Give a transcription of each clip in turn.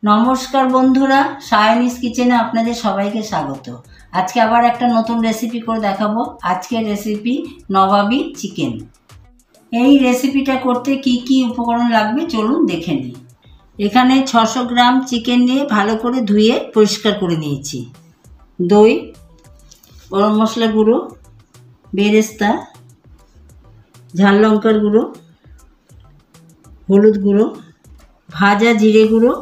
নমস্কার বন্ধুরা, সায়নিস কিচেনে আপনাদের সবাইকে স্বাগত। আজকে আবার একটা নতুন রেসিপি করে দেখাবো। আজকের রেসিপি নবাবী চিকেন। এই রেসিপিটা করতে কি কি উপকরণ লাগবে চলুন দেখে নিই। এখানে 600 গ্রাম চিকেন নিয়ে ভালো করে ধুয়ে পরিষ্কার করে নিয়েছি। দই, গরম মশলা গুঁড়ো, বেরেস্তা, ঝাল লঙ্কার গুঁড়ো, হলুদ গুঁড়ো, ভাজা জিরে গুঁড়ো,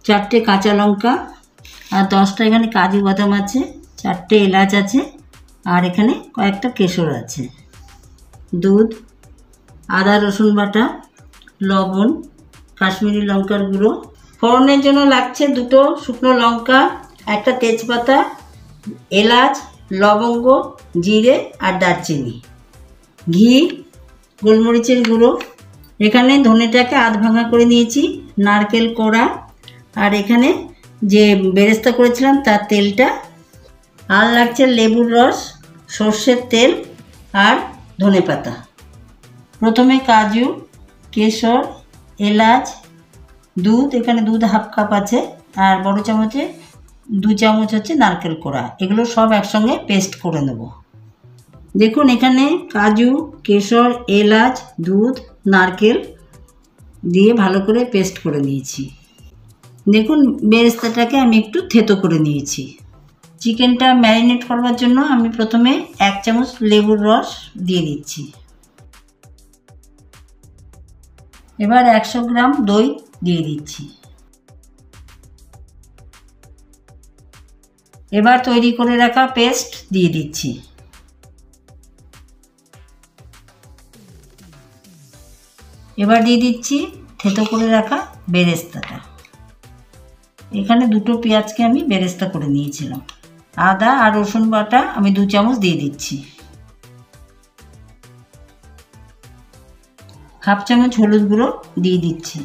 4টে কাঁচা লঙ্কা, আর 10টা এখানে কাজু বাদাম আছে, 4টে এলাচ আছে, আর এখানে কয়েকটা কেশর আছে, দুধ, আদা রসুন বাটা, লবণ, কাশ্মীরি লঙ্কার গুঁড়ো। ফোড়নের জন্য লাগছে 2টো শুকনো লঙ্কা, একটা তেজপাতা, এলাচ, লবঙ্গ, জিরে আর দারচিনি, ঘি, গোলমরিচের গুঁড়ো। এখানে ধনেটাকে আধ ভাঙা করে নিয়েছি, নারকেল কোড়া, আর এখানে যে বেরেস্তা করেছিলাম তার তেলটা, আর লাগছে লেবুর রস, সর্ষের তেল আর ধনেপাতা। প্রথমে কাজু, কেশর, এলাচ, দুধ, এখানে দুধ হাফ কাপ আছে, আর বড় চামচে 2 চামচ হচ্ছে নারকেল কোড়া। এগুলো সব একসঙ্গে পেস্ট করে নেব। দেখুন এখানে কাজু, কেশর, এলাচ, দুধ, নারকেল দিয়ে ভালো করে পেস্ট করে নিয়েছি। দেখুন বেরেস্তাটাকে আমি একটু থেতো করে নিয়েছি। চিকেনটা ম্যারিনেট করবার জন্য আমি প্রথমে 1 চামচ লেবুর রস দিয়ে দিচ্ছি। এবার 100 গ্রাম দই দিয়ে দিচ্ছি। এবার তৈরি করে রাখা পেস্ট দিয়ে দিচ্ছি। এবার দিয়ে দিচ্ছি থেতো করে রাখা বেরেস্তাটা। এখানে 2টো পেঁয়াজকে আমি বেরেস্তা করে নিয়েছিলাম। আদা আর রসুন বাটা আমি 2 চামচ দিয়ে দিচ্ছি। হাফ চামচ হলুদ গুঁড়ো দিয়ে দিচ্ছি।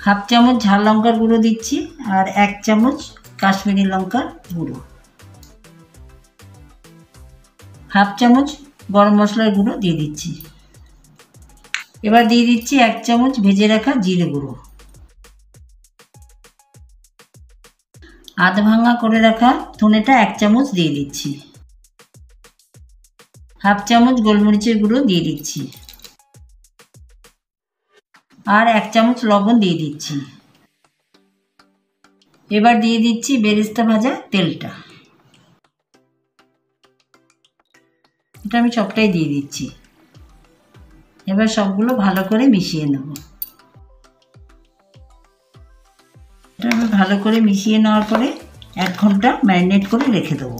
হাফ চামচ ঝাল লঙ্কার গুঁড়ো দিচ্ছি, আর 1 চামচ কাশ্মীরি লঙ্কার গুঁড়ো। হাফ চামচ গরম মশলার গুঁড়ো দিয়ে দিচ্ছি। এবার দিয়ে দিচ্ছি 1 চামচ ভেজে রাখা জিরে গুঁড়ো, আধ ভাঙা করে রাখা ধনেটা 1 চামচ দিয়ে দিচ্ছি। হাফ চামচ গোলমরিচের গুঁড়ো দিয়ে দিচ্ছি, আর 1 চামচ লবণ দিয়ে দিচ্ছি। এবার দিয়ে দিচ্ছি বেরেস্তা ভাজা তেলটা। এটা আমি সবটাই দিয়ে দিচ্ছি। এবার সবগুলো ভালো করে মিশিয়ে নেব। এটা আমি ভালো করে মিশিয়ে নেওয়ার পরে 1 ঘন্টা ম্যারিনেট করে রেখে দেবো।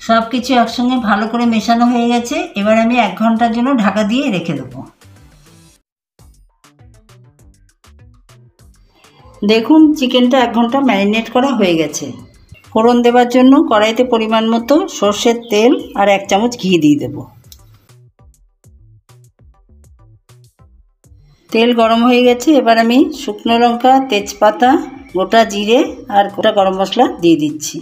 সব কিছু একসঙ্গে ভালো করে মেশানো হয়ে গেছে। এবার আমি 1 ঘন্টার জন্য ঢাকা দিয়ে রেখে দেবো। দেখুন চিকেনটা 1 ঘন্টা ম্যারিনেট করা হয়ে গেছে। ফোড়ন দেওয়ার জন্য কড়াইতে পরিমাণ মতো সর্ষের তেল আর 1 চামচ ঘি দিয়ে দেব। তেল গরম হয়ে গেছে। এবার আমি শুকনো লঙ্কা, তেজপাতা, গোটা জিরে আর গোটা গরম মশলা দিয়ে দিচ্ছি।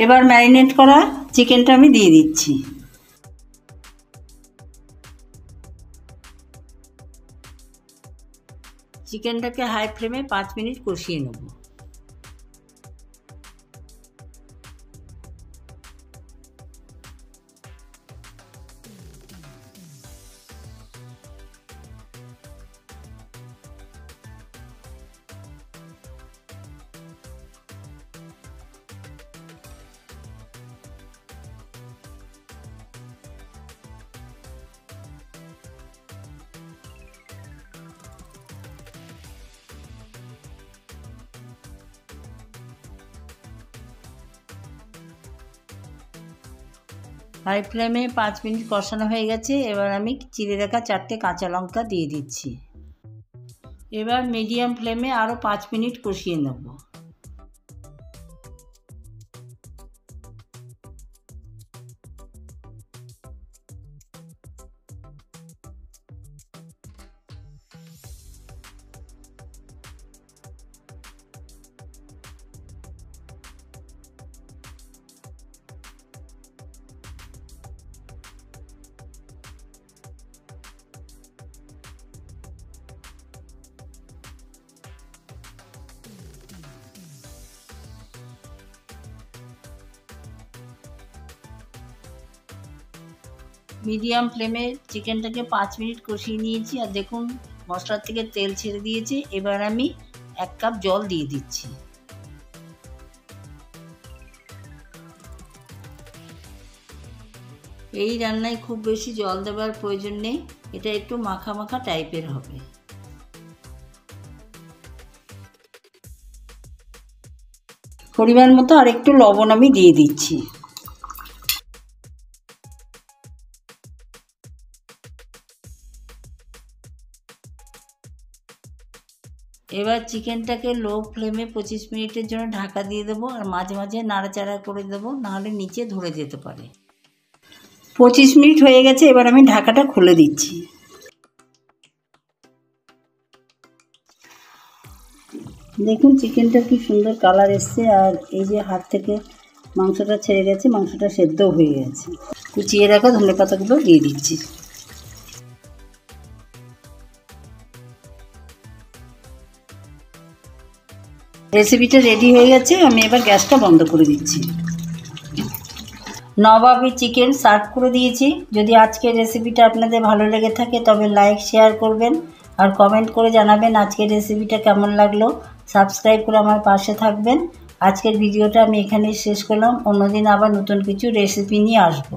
এবার ম্যারিনেট করা চিকেনটা আমি দিয়ে দিচ্ছি। চিকেনটাকে হাই ফ্লেমে 5 মিনিট কষিয়ে নেব। হাই ফ্লেমে 5 মিনিট কষানো হয়ে গেছে। এবার আমি চিড়ে রাখা 4টে কাঁচা লঙ্কা দিয়ে দিচ্ছি। এবার মিডিয়াম ফ্লেমে আরও 5 মিনিট কষিয়ে নেব। মিডিয়াম ফ্লেমে চিকেনটাকে 5 মিনিট কষিয়ে নিয়েছি, আর দেখুন মশলার থেকে তেল ছেড়ে দিয়েছে। এবার আমি 1 কাপ জল দিয়ে দিচ্ছি। এই রান্নায় খুব বেশি জল দেওয়ার প্রয়োজন নেই, এটা একটু মাখা মাখা টাইপের হবে। পরিমাণ মতো আর একটু লবণ আমি দিয়ে দিচ্ছি। এবার চিকেনটাকে লো ফ্লেমে 25 মিনিটের জন্য ঢাকা দিয়ে দেবো, আর মাঝে মাঝে নাড়াচাড়া করে দেবো, নাহলে নিচে ধরে যেতে পারে। 25 মিনিট হয়ে গেছে, এবার আমি ঢাকাটা খুলে দিচ্ছি। দেখুন চিকেনটা কি সুন্দর কালার এসছে, আর এই যে হাত থেকে মাংসটা ছেড়ে গেছে, মাংসটা সেদ্ধও হয়ে গেছে। কুচিয়ে রাখা ধনে পাতাগুলো দিয়ে দিচ্ছি। রেসিপিটা রেডি হয়ে গেছে, আমি এবার গ্যাসটা বন্ধ করে দিচ্ছি। নবাবী চিকেন সার্ভ করে দিয়েছি। যদি আজকের রেসিপিটা আপনাদের ভালো লেগে থাকে তবে লাইক শেয়ার করবেন, আর কমেন্ট করে জানাবেন আজকের রেসিপিটা কেমন লাগলো। সাবস্ক্রাইব করে আমার পাশে থাকবেন। আজকের ভিডিওটা আমি এখানেই শেষ করলাম। অন্যদিন আবার নতুন কিছু রেসিপি নিয়ে আসবো।